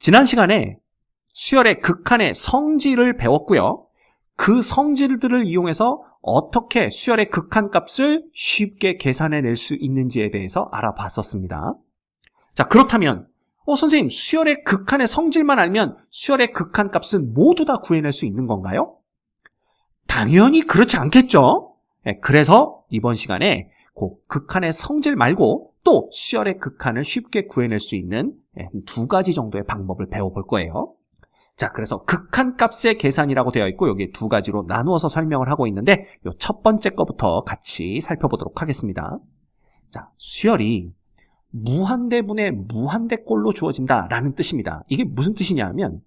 지난 시간에 수열의 극한의 성질을 배웠고요. 그 성질들을 이용해서 어떻게 수열의 극한값을 쉽게 계산해낼 수 있는지에 대해서 알아봤었습니다. 자, 그렇다면 선생님, 수열의 극한의 성질만 알면 수열의 극한값은 모두 다 구해낼 수 있는 건가요? 당연히 그렇지 않겠죠? 그래서 이번 시간에 그 극한의 성질 말고 또 수열의 극한을 쉽게 구해낼 수 있는 두 가지 정도의 방법을 배워볼 거예요. 자, 그래서 극한값의 계산이라고 되어 있고 여기 두 가지로 나누어서 설명을 하고 있는데 이 첫 번째 거부터 같이 살펴보도록 하겠습니다. 자, 수열이 무한대분의 무한대꼴로 주어진다라는 뜻입니다. 이게 무슨 뜻이냐면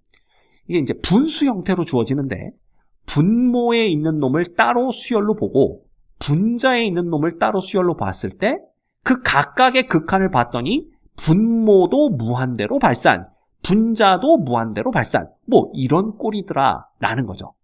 이게 이제 분수 형태로 주어지는데 분모에 있는 놈을 따로 수열로 보고 분자에 있는 놈을 따로 수열로 봤을 때 그 각각의 극한을 봤더니 분모도 무한대로 발산, 분자도 무한대로 발산, 뭐 이런 꼴이더라 라는 거죠.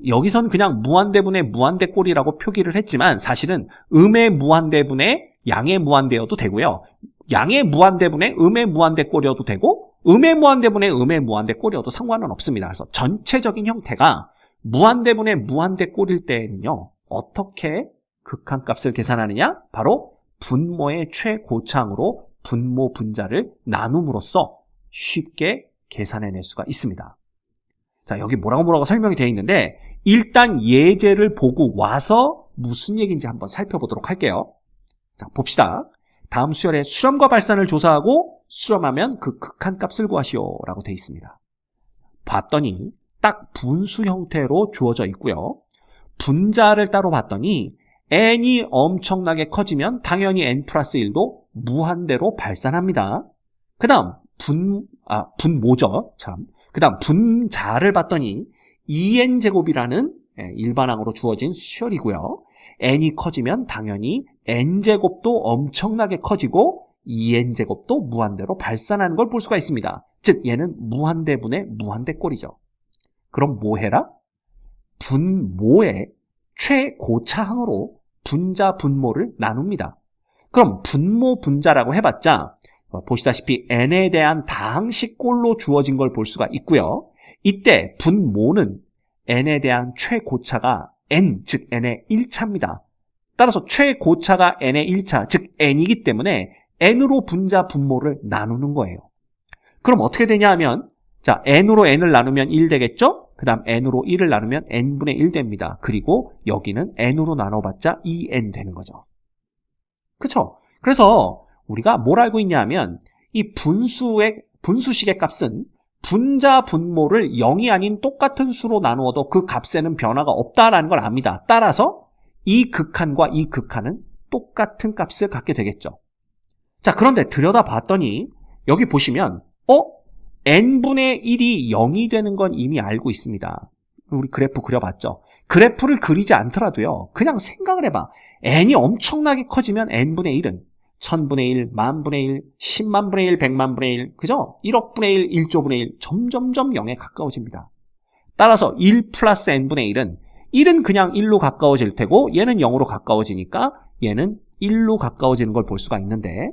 여기선 그냥 무한대분의 무한대꼴이라고 표기를 했지만 사실은 음의 무한대분의 양의 무한대여도 되고요. 양의 무한대분의 음의 무한대꼴이어도 되고 음의 무한대분의 음의 무한대꼴이어도 상관은 없습니다. 그래서 전체적인 형태가 무한대분의 무한대꼴일 때에는요. 어떻게 극한값을 계산하느냐? 바로 분모의 최고차항으로 분모 분자를 나눔으로써 쉽게 계산해낼 수가 있습니다. 자, 여기 뭐라고 설명이 되어 있는데 일단 예제를 보고 와서 무슨 얘기인지 한번 살펴보도록 할게요. 자, 봅시다. 다음 수열의 수렴과 발산을 조사하고 수렴하면 그 극한값을 구하시오 라고 되어 있습니다. 봤더니 딱 분수 형태로 주어져 있고요. 분자를 따로 봤더니 n이 엄청나게 커지면 당연히 n 플러스 1도 무한대로 발산합니다. 그 다음 분모죠. 참. 그 다음 분자를 봤더니 2n제곱이라는 일반항으로 주어진 수열이고요. n이 커지면 당연히 n제곱도 엄청나게 커지고 2n제곱도 무한대로 발산하는 걸 볼 수가 있습니다. 즉 얘는 무한대분의 무한대꼴이죠. 그럼 뭐 해라? 분모의 최고차항으로 분자 분모를 나눕니다. 그럼 분모 분자라고 해봤자 보시다시피 n에 대한 다항식꼴로 주어진 걸 볼 수가 있고요. 이때 분모는 n에 대한 최고차가 n, 즉 n의 1차입니다. 따라서 최고차가 n의 1차, 즉 n이기 때문에 n으로 분자 분모를 나누는 거예요. 그럼 어떻게 되냐 하면 자, n으로 n을 나누면 1 되겠죠? 그 다음 n으로 1을 나누면 n분의 1 됩니다. 그리고 여기는 n으로 나눠봤자 2n 되는 거죠. 그쵸? 그래서 우리가 뭘 알고 있냐 하면 이 분수식의 값은 분자 분모를 0이 아닌 똑같은 수로 나누어도 그 값에는 변화가 없다라는 걸 압니다. 따라서 이 극한과 이 극한은 똑같은 값을 갖게 되겠죠. 자, 그런데 들여다봤더니 여기 보시면 n분의 1이 0이 되는 건 이미 알고 있습니다. 우리 그래프 그려봤죠. 그래프를 그리지 않더라도요. 그냥 생각을 해봐. n이 엄청나게 커지면 n분의 1은 1000분의 1, 만분의 1, 10만분의 1, 100만분의 1, 그죠? 1억분의 1, 1조분의 1, 점점점 0에 가까워집니다. 따라서 1 플러스 n분의 1은 그냥 1로 가까워질 테고 얘는 0으로 가까워지니까 얘는 1로 가까워지는 걸 볼 수가 있는데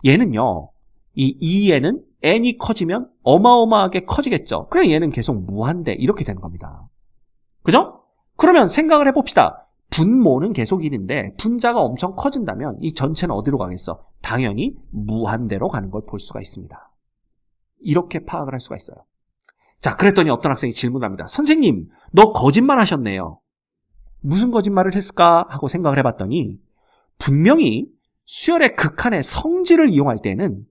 얘는요. 이 2에는 n이 커지면 어마어마하게 커지겠죠. 그래 얘는 계속 무한대 이렇게 되는 겁니다. 그죠? 그러면 생각을 해봅시다. 분모는 계속 1인데 분자가 엄청 커진다면 이 전체는 어디로 가겠어? 당연히 무한대로 가는 걸 볼 수가 있습니다. 이렇게 파악을 할 수가 있어요. 자, 그랬더니 어떤 학생이 질문합니다. 선생님, 너 거짓말 하셨네요. 무슨 거짓말을 했을까 하고 생각을 해봤더니 분명히 수열의 극한의 성질을 이용할 때는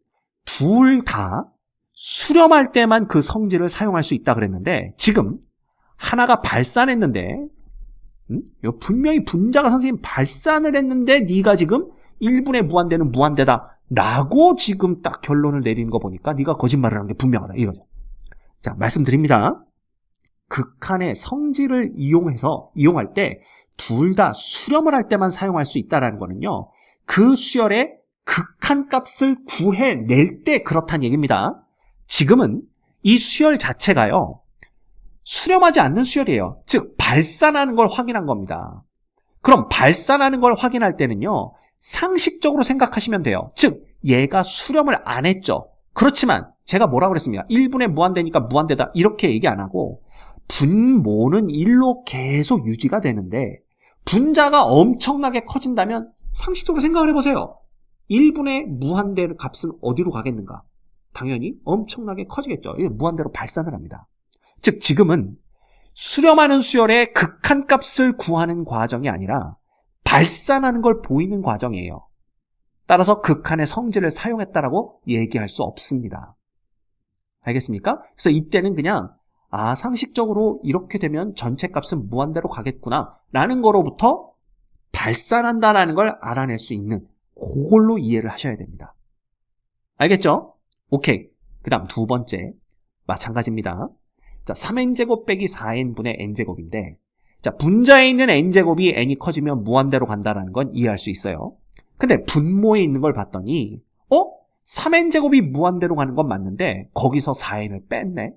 둘 다 수렴할 때만 그 성질을 사용할 수 있다 그랬는데 지금 하나가 발산했는데 분명히 분자가 선생님 발산을 했는데 네가 지금 1분의 무한대는 무한대다 라고 지금 딱 결론을 내리는 거 보니까 네가 거짓말을 한 게 분명하다 이거죠. 자, 말씀드립니다. 극한의 성질을 이용할 때 둘 다 수렴을 할 때만 사용할 수 있다는 거는요. 그 수열의 극한값을 구해낼 때 그렇다는 얘기입니다. 지금은 이 수열 자체가요. 수렴하지 않는 수열이에요. 즉 발산하는 걸 확인한 겁니다. 그럼 발산하는 걸 확인할 때는요. 상식적으로 생각하시면 돼요. 즉 얘가 수렴을 안 했죠. 그렇지만 제가 뭐라고 그랬습니까? 1분의 무한대니까 무한대다 이렇게 얘기 안 하고 분모는 1로 계속 유지가 되는데 분자가 엄청나게 커진다면 상식적으로 생각을 해보세요. 1분의 무한대 값은 어디로 가겠는가? 당연히 엄청나게 커지겠죠. 무한대로 발산을 합니다. 즉 지금은 수렴하는 수열의 극한값을 구하는 과정이 아니라 발산하는 걸 보이는 과정이에요. 따라서 극한의 성질을 사용했다라고 얘기할 수 없습니다. 알겠습니까? 그래서 이때는 그냥 상식적으로 이렇게 되면 전체 값은 무한대로 가겠구나 라는 거로부터 발산한다라는 걸 알아낼 수 있는 그걸로 이해를 하셔야 됩니다. 알겠죠? 오케이. 그 다음 두 번째 마찬가지입니다. 자, 3n제곱 빼기 4n분의 n제곱인데 자, 분자에 있는 n제곱이 n이 커지면 무한대로 간다라는 건 이해할 수 있어요. 근데 분모에 있는 걸 봤더니 3n제곱이 무한대로 가는 건 맞는데 거기서 4n을 뺐네.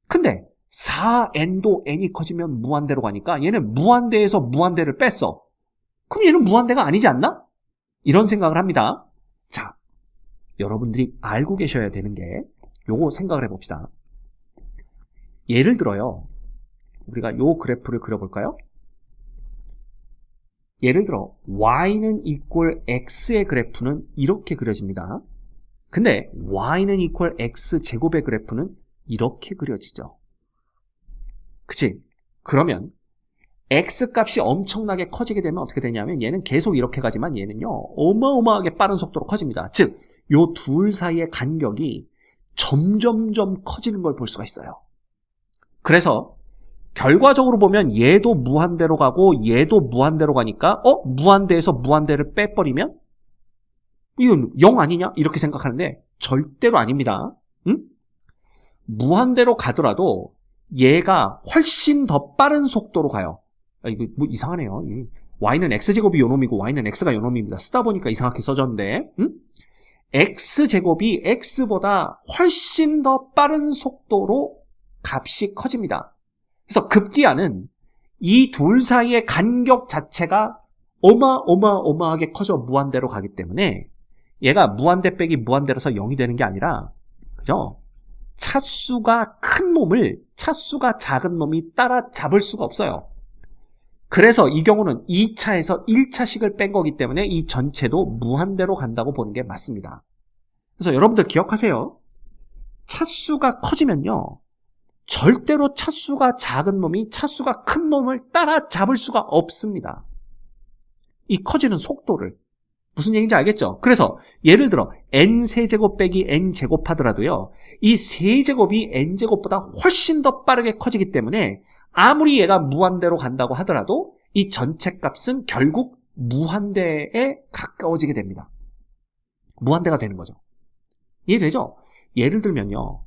근데 4n도 n이 커지면 무한대로 가니까 얘는 무한대에서 무한대를 뺐어. 그럼 얘는 무한대가 아니지 않나? 이런 생각을 합니다. 자, 여러분들이 알고 계셔야 되는 게 요거 생각을 해봅시다. 예를 들어요. 우리가 요 그래프를 그려볼까요? 예를 들어 y는 equal x의 그래프는 이렇게 그려집니다. 근데 y는 equal x제곱의 그래프는 이렇게 그려지죠. 그치? 그러면 x값이 엄청나게 커지게 되면 어떻게 되냐면 얘는 계속 이렇게 가지만 얘는요 어마어마하게 빠른 속도로 커집니다. 즉, 요 둘 사이의 간격이 점점점 커지는 걸 볼 수가 있어요. 그래서 결과적으로 보면 얘도 무한대로 가고 얘도 무한대로 가니까 무한대에서 무한대를 빼버리면 이건 0 아니냐? 이렇게 생각하는데 절대로 아닙니다. 응? 무한대로 가더라도 얘가 훨씬 더 빠른 속도로 가요. 이거 뭐 이상하네요. y는 x제곱이 요놈이고 y는 x가 요놈입니다. 쓰다 보니까 이상하게 써졌는데 x제곱이 x보다 훨씬 더 빠른 속도로 값이 커집니다. 그래서 급기야는 이 둘 사이의 간격 자체가 어마어마하게 커져 무한대로 가기 때문에 얘가 무한대 빼기 무한대라서 0이 되는 게 아니라 그죠? 차수가 큰 놈을 차수가 작은 놈이 따라잡을 수가 없어요. 그래서 이 경우는 2차에서 1차식을 뺀 거기 때문에 이 전체도 무한대로 간다고 보는 게 맞습니다. 그래서 여러분들 기억하세요. 차수가 커지면요. 절대로 차수가 작은 놈이 차수가 큰 놈을 따라잡을 수가 없습니다. 이 커지는 속도를. 무슨 얘기인지 알겠죠? 그래서 예를 들어 n세제곱 빼기 n제곱 하더라도요. 이 세제곱이 n제곱보다 훨씬 더 빠르게 커지기 때문에 아무리 얘가 무한대로 간다고 하더라도 이 전체 값은 결국 무한대에 가까워지게 됩니다. 무한대가 되는 거죠. 이해되죠? 예를 들면요.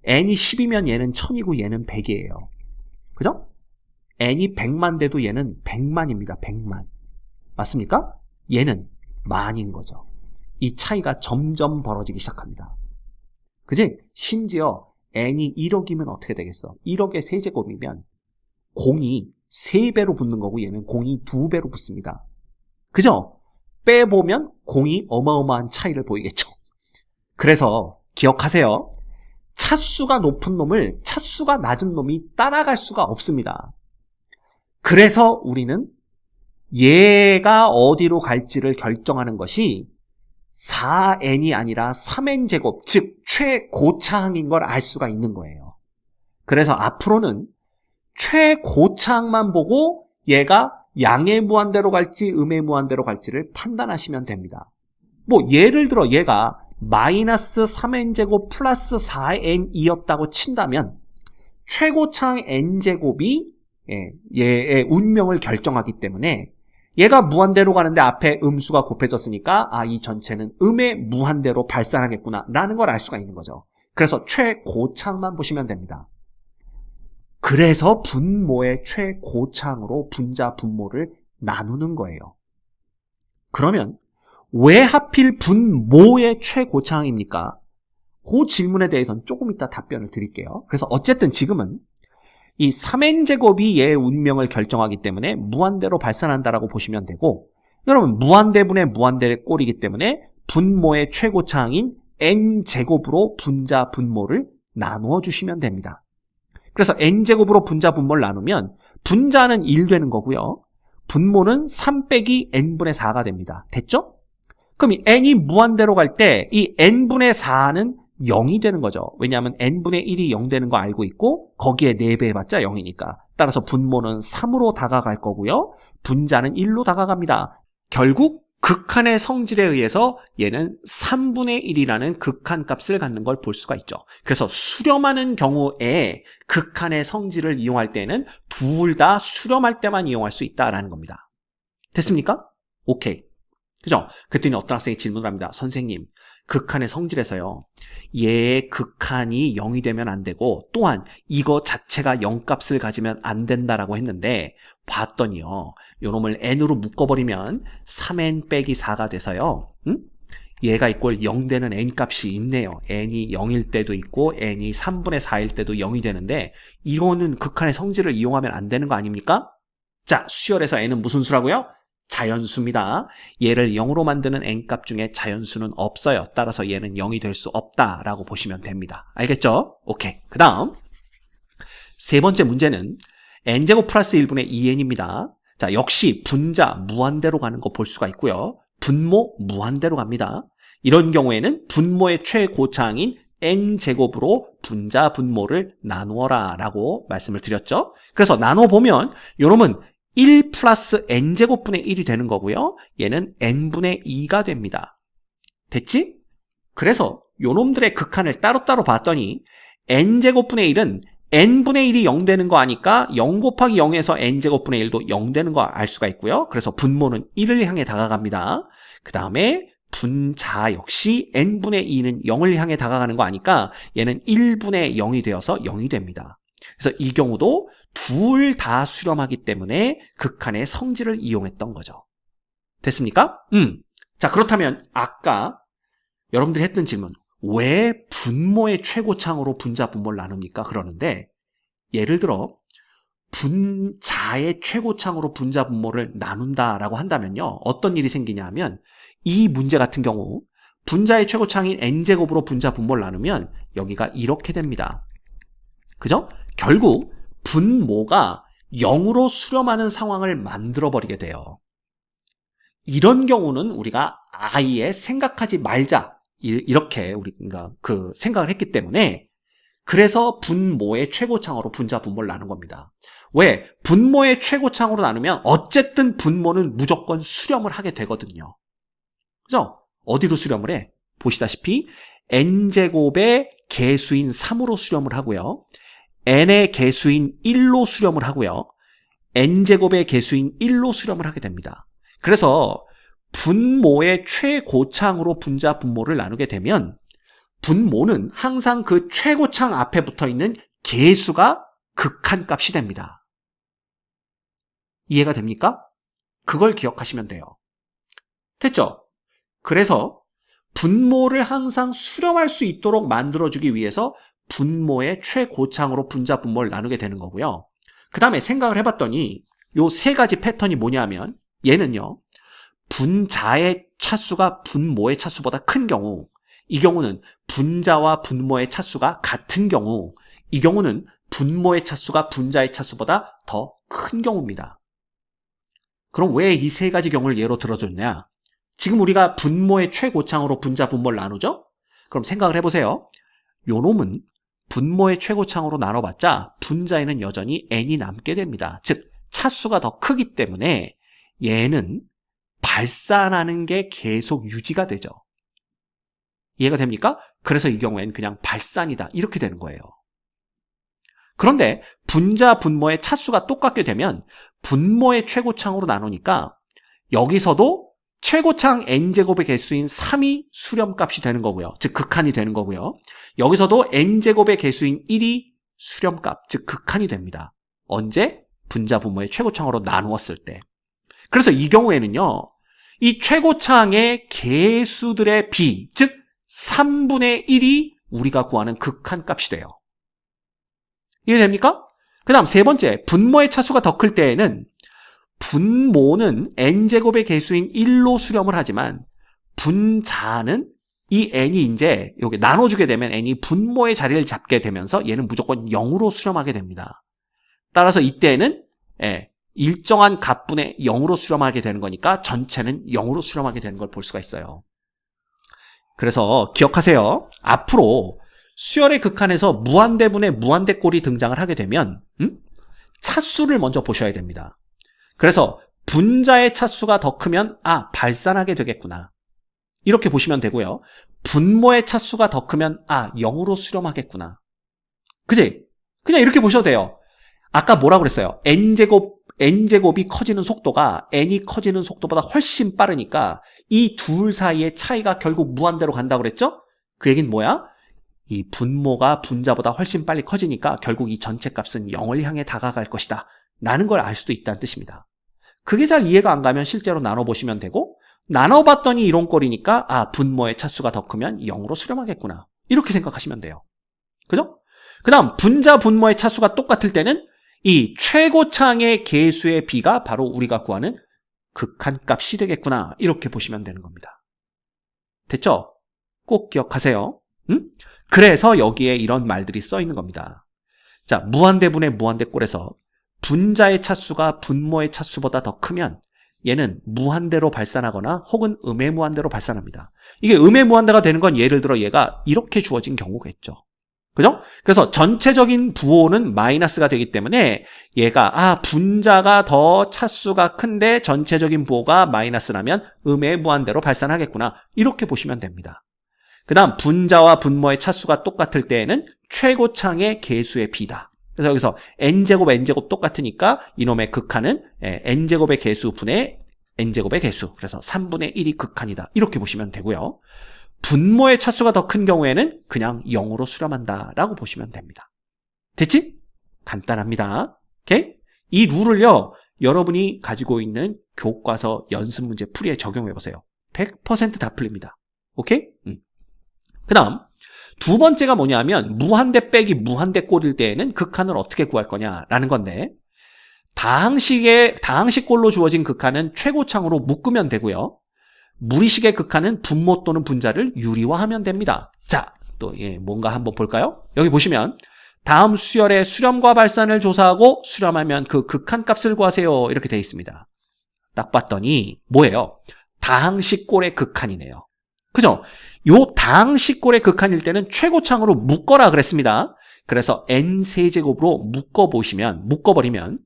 n이 10이면 얘는 1000이고 얘는 100이에요. 그죠? n이 100만 돼도 얘는 100만입니다. 100만. 맞습니까? 얘는 만인 거죠. 이 차이가 점점 벌어지기 시작합니다. 그지? 심지어 n이 1억이면 어떻게 되겠어? 1억의 세제곱이면 공이 3배로 붙는 거고 얘는 공이 2배로 붙습니다. 그죠? 빼보면 공이 어마어마한 차이를 보이겠죠. 그래서 기억하세요. 차수가 높은 놈을 차수가 낮은 놈이 따라갈 수가 없습니다. 그래서 우리는 얘가 어디로 갈지를 결정하는 것이 4n이 아니라 3n제곱, 즉 최고차항인 걸 알 수가 있는 거예요. 그래서 앞으로는 최고차항만 보고 얘가 양의 무한대로 갈지 음의 무한대로 갈지를 판단하시면 됩니다. 뭐 예를 들어 얘가 마이너스 3n제곱 플러스 4n이었다고 친다면 최고차항 n제곱이 얘의 운명을 결정하기 때문에 얘가 무한대로 가는데 앞에 음수가 곱해졌으니까 이 전체는 음의 무한대로 발산하겠구나 라는 걸 알 수가 있는 거죠. 그래서 최고차항만 보시면 됩니다. 그래서 분모의 최고차항으로 분자 분모를 나누는 거예요. 그러면 왜 하필 분모의 최고차항입니까? 그 질문에 대해서는 조금 이따 답변을 드릴게요. 그래서 어쨌든 지금은 이 3n제곱이 얘의 운명을 결정하기 때문에 무한대로 발산한다라고 보시면 되고, 여러분 무한대분의 무한대의 꼴이기 때문에 분모의 최고차항인 n제곱으로 분자 분모를 나누어 주시면 됩니다. 그래서 n제곱으로 분자 분모를 나누면 분자는 1 되는 거고요. 분모는 3 빼기 n분의 4가 됩니다. 됐죠? 그럼 이 n이 무한대로 갈 때 이 n분의 4는 0이 되는 거죠. 왜냐하면 n분의 1이 0 되는 거 알고 있고 거기에 4배 해봤자 0이니까. 따라서 분모는 3으로 다가갈 거고요. 분자는 1로 다가갑니다. 결국 극한의 성질에 의해서 얘는 3분의 1이라는 극한값을 갖는 걸 볼 수가 있죠. 그래서 수렴하는 경우에 극한의 성질을 이용할 때는 둘 다 수렴할 때만 이용할 수 있다라는 겁니다. 됐습니까? 오케이. 그죠? 그랬더니 어떤 학생이 질문을 합니다. 선생님, 극한의 성질에서요. 얘의 극한이 0이 되면 안 되고 또한 이거 자체가 0값을 가지면 안 된다라고 했는데 봤더니요. 요놈을 n으로 묶어버리면 3n 빼기 4가 돼서요. 얘가 이꼴 0 되는 n값이 있네요. n이 0일 때도 있고 n이 3분의 4일 때도 0이 되는데 이거는 극한의 성질을 이용하면 안 되는 거 아닙니까? 자, 수열에서 n은 무슨 수라고요? 자연수입니다. 얘를 0으로 만드는 n값 중에 자연수는 없어요. 따라서 얘는 0이 될 수 없다라고 보시면 됩니다. 알겠죠? 오케이. 그 다음 세 번째 문제는 n제곱 플러스 1분의 2n입니다. 자, 역시 분자 무한대로 가는 거 볼 수가 있고요. 분모 무한대로 갑니다. 이런 경우에는 분모의 최고차항인 n제곱으로 분자 분모를 나누어라 라고 말씀을 드렸죠. 그래서 나눠보면 요놈은 1 플러스 n제곱분의 1이 되는 거고요. 얘는 n분의 2가 됩니다. 됐지? 그래서 요놈들의 극한을 따로따로 봤더니 n제곱분의 1은 n분의 1이 0 되는 거 아니까 0 곱하기 0에서 n제곱분의 1도 0 되는 거 알 수가 있고요. 그래서 분모는 1을 향해 다가갑니다. 그 다음에 분자 역시 n분의 2는 0을 향해 다가가는 거 아니까 얘는 1분의 0이 되어서 0이 됩니다. 그래서 이 경우도 둘 다 수렴하기 때문에 극한의 성질을 이용했던 거죠. 됐습니까? 자, 그렇다면 아까 여러분들이 했던 질문, 왜 분모의 최고차항으로 분자 분모를 나눕니까? 그러는데 예를 들어 분자의 최고차항으로 분자 분모를 나눈다라고 한다면요. 어떤 일이 생기냐 하면 이 문제 같은 경우 분자의 최고차항인 n제곱으로 분자 분모를 나누면 여기가 이렇게 됩니다. 그죠? 결국 분모가 0으로 수렴하는 상황을 만들어버리게 돼요. 이런 경우는 우리가 아예 생각하지 말자 이렇게 우리가 생각을 했기 때문에 그래서 분모의 최고차항으로 분자 분모를 나눈 겁니다. 왜? 분모의 최고차항으로 나누면 어쨌든 분모는 무조건 수렴을 하게 되거든요. 그죠? 어디로 수렴을 해? 보시다시피 n제곱의 개수인 3으로 수렴을 하고요. n의 개수인 1로 수렴을 하고요. n제곱의 개수인 1로 수렴을 하게 됩니다. 그래서 분모의 최고차항으로 분자 분모를 나누게 되면 분모는 항상 그 최고차항 앞에 붙어있는 개수가 극한값이 됩니다. 이해가 됩니까? 그걸 기억하시면 돼요. 됐죠? 그래서 분모를 항상 수렴할 수 있도록 만들어주기 위해서 분모의 최고차항으로 분자 분모를 나누게 되는 거고요. 그 다음에 생각을 해봤더니 요 세 가지 패턴이 뭐냐면 얘는요. 분자의 차수가 분모의 차수보다 큰 경우, 이 경우는 분자와 분모의 차수가 같은 경우, 이 경우는 분모의 차수가 분자의 차수보다 더 큰 경우입니다. 그럼 왜 이 세 가지 경우를 예로 들어줬냐? 지금 우리가 분모의 최고차항으로 분자 분모를 나누죠? 그럼 생각을 해보세요. 요 놈은 분모의 최고차항으로 나눠봤자 분자에는 여전히 n이 남게 됩니다. 즉 차수가 더 크기 때문에 얘는 발산하는 게 계속 유지가 되죠. 이해가 됩니까? 그래서 이 경우엔 그냥 발산이다 이렇게 되는 거예요. 그런데 분자 분모의 차수가 똑같게 되면 분모의 최고차항으로 나누니까 여기서도 최고차항 n제곱의 개수인 3이 수렴값이 되는 거고요. 즉 극한이 되는 거고요. 여기서도 n제곱의 개수인 1이 수렴값, 즉 극한이 됩니다. 언제? 분자 분모의 최고차항으로 나누었을 때. 그래서 이 경우에는요. 이 최고차항의 개수들의 비, 즉 3분의 1이 우리가 구하는 극한값이 돼요. 이해됩니까? 그 다음 세 번째, 분모의 차수가 더 클 때에는 분모는 n제곱의 개수인 1로 수렴을 하지만 분자는 이 n이 이제 여기 나눠주게 되면 n이 분모의 자리를 잡게 되면서 얘는 무조건 0으로 수렴하게 됩니다. 따라서 이때는 일정한 값분의 0으로 수렴하게 되는 거니까 전체는 0으로 수렴하게 되는 걸 볼 수가 있어요. 그래서 기억하세요. 앞으로 수열의 극한에서 무한대분의 무한대꼴이 등장을 하게 되면 차수를 먼저 보셔야 됩니다. 그래서 분자의 차수가 더 크면 발산하게 되겠구나. 이렇게 보시면 되고요. 분모의 차수가 더 크면 0으로 수렴하겠구나. 그지? 그냥 이렇게 보셔도 돼요. 아까 뭐라고 그랬어요? n제곱이 커지는 속도가 n이 커지는 속도보다 훨씬 빠르니까 이 둘 사이의 차이가 결국 무한대로 간다고 그랬죠? 그 얘기는 뭐야? 이 분모가 분자보다 훨씬 빨리 커지니까 결국 이 전체 값은 0을 향해 다가갈 것이다 라는 걸 알 수도 있다는 뜻입니다. 그게 잘 이해가 안 가면 실제로 나눠보시면 되고, 나눠봤더니 이런 꼴이니까 분모의 차수가 더 크면 0으로 수렴하겠구나, 이렇게 생각하시면 돼요. 그죠? 그 다음 분자 분모의 차수가 똑같을 때는 이 최고창의 계수의 비가 바로 우리가 구하는 극한값이 되겠구나, 이렇게 보시면 되는 겁니다. 됐죠? 꼭 기억하세요. 그래서 여기에 이런 말들이 써 있는 겁니다. 자, 무한대분의 무한대꼴에서 분자의 차수가 분모의 차수보다 더 크면 얘는 무한대로 발산하거나 혹은 음의 무한대로 발산합니다. 이게 음의 무한대가 되는 건 예를 들어 얘가 이렇게 주어진 경우겠죠. 그죠? 그래서 전체적인 부호는 마이너스가 되기 때문에 얘가 분자가 더 차수가 큰데 전체적인 부호가 마이너스라면 음의 무한대로 발산하겠구나, 이렇게 보시면 됩니다. 그 다음 분자와 분모의 차수가 똑같을 때에는 최고창의 계수의 비다. 그래서 여기서 n제곱 똑같으니까 이놈의 극한은 n제곱의 계수 분의 n제곱의 계수, 그래서 3분의 1이 극한이다, 이렇게 보시면 되고요. 분모의 차수가 더 큰 경우에는 그냥 0으로 수렴한다 라고 보시면 됩니다. 됐지? 간단합니다. 오케이? 이 룰을요, 여러분이 가지고 있는 교과서 연습 문제 풀이에 적용해 보세요. 100% 다 풀립니다. 오케이? 그 다음 두 번째가 뭐냐면 무한대 빼기 무한대꼴일 때에는 극한을 어떻게 구할 거냐라는 건데, 다항식꼴로 주어진 극한은 최고창으로 묶으면 되고요. 무리식의 극한은 분모 또는 분자를 유리화하면 됩니다. 자, 또 뭔가 한번 볼까요? 여기 보시면 다음 수열의 수렴과 발산을 조사하고 수렴하면 그 극한값을 구하세요, 이렇게 되어 있습니다. 딱 봤더니 뭐예요? 다항식꼴의 극한이네요. 그죠? 요 다항식꼴의 극한일 때는 최고창으로 묶어라 그랬습니다. 그래서 n세제곱으로 묶어버리면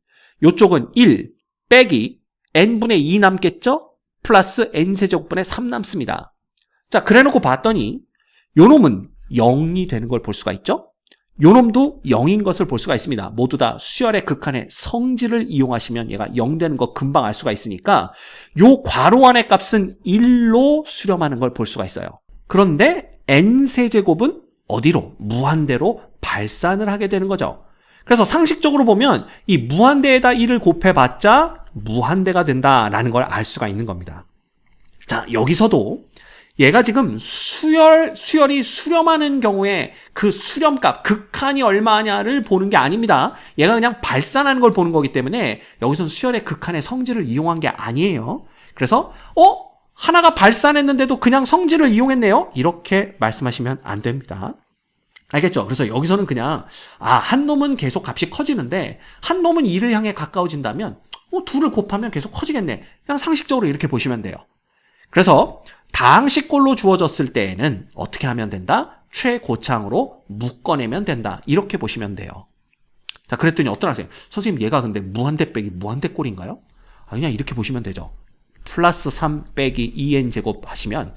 요쪽은 1 빼기 n분의 2 남겠죠? 플러스 n세제곱분의 3 남습니다. 자, 그래놓고 봤더니 요놈은 0이 되는 걸 볼 수가 있죠? 요놈도 0인 것을 볼 수가 있습니다. 모두 다 수열의 극한의 성질을 이용하시면 얘가 0 되는 거 금방 알 수가 있으니까 요 괄호 안의 값은 1로 수렴하는 걸 볼 수가 있어요. 그런데 n세제곱은 어디로? 무한대로 발산을 하게 되는 거죠. 그래서 상식적으로 보면 이 무한대에다 1을 곱해봤자 무한대가 된다라는 걸 알 수가 있는 겁니다. 자, 여기서도 얘가 지금 수열이 수렴하는 경우에 그 수렴값, 극한이 얼마냐를 보는 게 아닙니다. 얘가 그냥 발산하는 걸 보는 거기 때문에 여기서는 수열의 극한의 성질을 이용한 게 아니에요. 그래서 하나가 발산했는데도 그냥 성질을 이용했네요, 이렇게 말씀하시면 안 됩니다. 알겠죠? 그래서 여기서는 그냥 한 놈은 계속 값이 커지는데 한 놈은 2를 향해 가까워진다면 둘을 곱하면 계속 커지겠네, 그냥 상식적으로 이렇게 보시면 돼요. 그래서 다항식꼴로 주어졌을 때에는 어떻게 하면 된다? 최고창으로 묶어내면 된다, 이렇게 보시면 돼요. 자, 그랬더니 어떤 학생, 선생님 얘가 근데 무한대 빼기 무한대꼴인가요? 그냥 이렇게 보시면 되죠. 플러스 3 빼기 2n제곱 하시면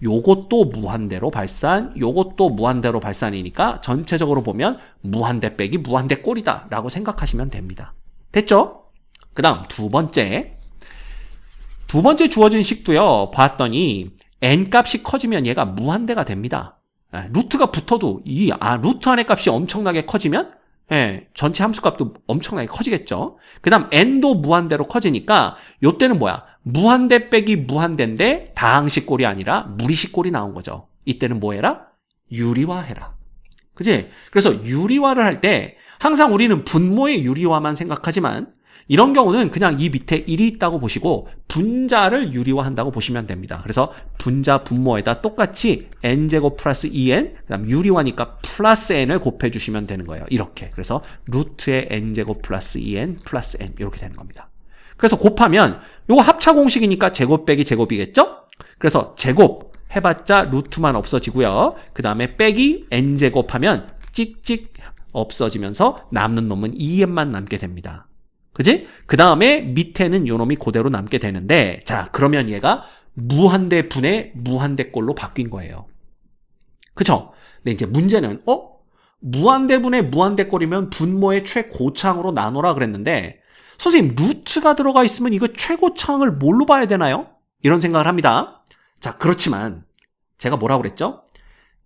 요것도 무한대로 발산, 요것도 무한대로 발산이니까 전체적으로 보면 무한대 빼기 무한대꼴이다 라고 생각하시면 됩니다. 됐죠? 그 다음 두 번째 주어진 식도요, 봤더니 n값이 커지면 얘가 무한대가 됩니다. 루트가 붙어도 루트 안의 값이 엄청나게 커지면 전체 함수값도 엄청나게 커지겠죠. 그 다음 n도 무한대로 커지니까 요때는 뭐야? 무한대 빼기 무한대인데 다항식꼴이 아니라 무리식꼴이 나온 거죠. 이때는 뭐 해라? 유리화해라. 그지? 그래서 유리화를 할 때 항상 우리는 분모의 유리화만 생각하지만 이런 경우는 그냥 이 밑에 1이 있다고 보시고 분자를 유리화한다고 보시면 됩니다. 그래서 분자 분모에다 똑같이 n제곱 플러스 2n 그다음 유리화니까 플러스 n을 곱해주시면 되는 거예요. 이렇게. 그래서 루트의 n제곱 플러스 2n 플러스 n 이렇게 되는 겁니다. 그래서 곱하면 요거 합차 공식이니까 제곱 빼기 제곱이겠죠? 그래서 제곱 해봤자 루트만 없어지고요. 그 다음에 빼기 n제곱 하면 찍찍 없어지면서 남는 놈은 2n만 남게 됩니다. 그지? 그 다음에 밑에는 요 놈이 그대로 남게 되는데, 자, 그러면 얘가 무한대 분의 무한대꼴로 바뀐 거예요. 그쵸? 근데 이제 문제는, 무한대 분의 무한대꼴이면 분모의 최고차항으로 나누라 그랬는데, 선생님, 루트가 들어가 있으면 이거 최고차항을 뭘로 봐야 되나요? 이런 생각을 합니다. 자, 그렇지만, 제가 뭐라고 그랬죠?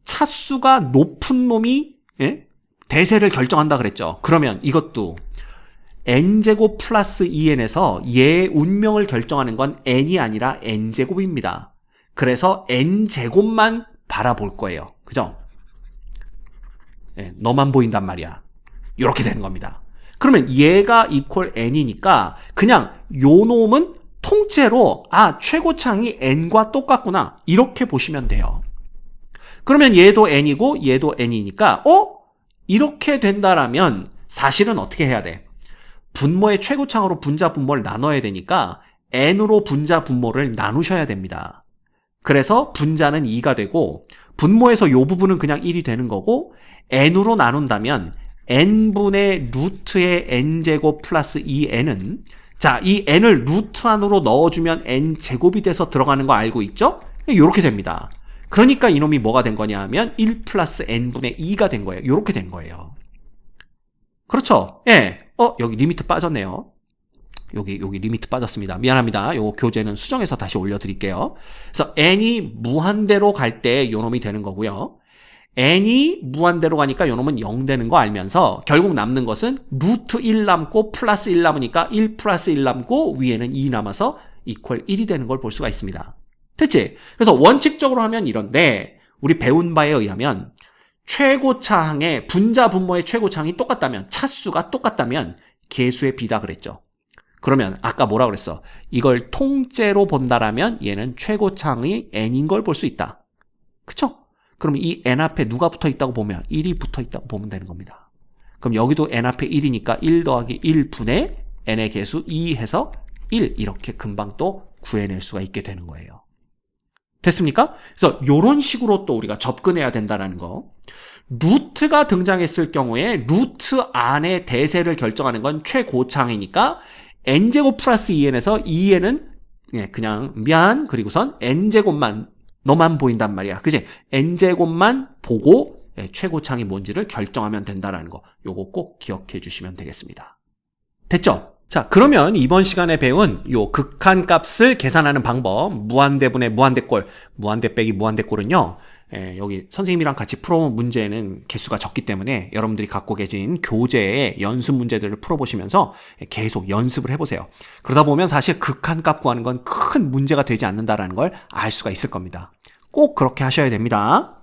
차수가 높은 놈이, 대세를 결정한다 그랬죠. 그러면 이것도, n제곱 플러스 2n에서 얘의 운명을 결정하는 건 n이 아니라 n제곱입니다. 그래서 n제곱만 바라볼 거예요. 그죠? 너만 보인단 말이야. 이렇게 되는 겁니다. 그러면 얘가 이퀄 n이니까 그냥 요 놈은 통째로 최고차항이 n과 똑같구나 이렇게 보시면 돼요. 그러면 얘도 n이고 얘도 n이니까 이렇게 된다라면 사실은 어떻게 해야 돼? 분모의 최고차항으로 분자 분모를 나눠야 되니까 n으로 분자 분모를 나누셔야 됩니다. 그래서 분자는 2가 되고 분모에서 요 부분은 그냥 1이 되는 거고 n으로 나눈다면 n분의 루트의 n제곱 플러스 2n은 자, 이 n을 루트 안으로 넣어주면 n제곱이 돼서 들어가는 거 알고 있죠? 이렇게 됩니다. 그러니까 이놈이 뭐가 된 거냐 하면 1 플러스 n분의 2가 된 거예요. 이렇게 된 거예요. 그렇죠? 예. 여기 리미트 빠졌네요. 여기 리미트 빠졌습니다. 미안합니다. 요 교재는 수정해서 다시 올려드릴게요. 그래서 n이 무한대로 갈 때 요 놈이 되는 거고요. n이 무한대로 가니까 요 놈은 0 되는 거 알면서 결국 남는 것은 루트 1 남고 플러스 1 남으니까 1 플러스 1 남고 위에는 2 남아서 이퀄 1이 되는 걸 볼 수가 있습니다. 됐지? 그래서 원칙적으로 하면 이런데 우리 배운 바에 의하면 최고차항의 분자 분모의 최고차항이 똑같다면 차수가 똑같다면 계수의 비다 그랬죠. 그러면 아까 뭐라 그랬어? 이걸 통째로 본다라면 얘는 최고차항이 n인 걸 볼 수 있다. 그쵸? 그럼 이 n 앞에 누가 붙어 있다고 보면 1이 붙어 있다고 보면 되는 겁니다. 그럼 여기도 n 앞에 1이니까 1 더하기 1분의 n의 개수 2 해서 1 이렇게 금방 또 구해낼 수가 있게 되는 거예요. 됐습니까? 그래서 이런 식으로 또 우리가 접근해야 된다는 거. 루트가 등장했을 경우에 루트 안의 대세를 결정하는 건 최고차항이니까 n제곱 플러스 2n에서 2n은 그냥 미안 그리고선 n제곱만 너만 보인단 말이야. 그치? n제곱만 보고 최고차항이 뭔지를 결정하면 된다는 거. 요거 꼭 기억해 주시면 되겠습니다. 됐죠? 자, 그러면 이번 시간에 배운 요 극한값을 계산하는 방법, 무한대분의 무한대꼴, 무한대 빼기 무한대꼴은요, 여기 선생님이랑 같이 풀어본 문제는 개수가 적기 때문에 여러분들이 갖고 계신 교재의 연습 문제들을 풀어보시면서 계속 연습을 해보세요. 그러다 보면 사실 극한값 구하는 건 큰 문제가 되지 않는다는 걸 알 수가 있을 겁니다. 꼭 그렇게 하셔야 됩니다.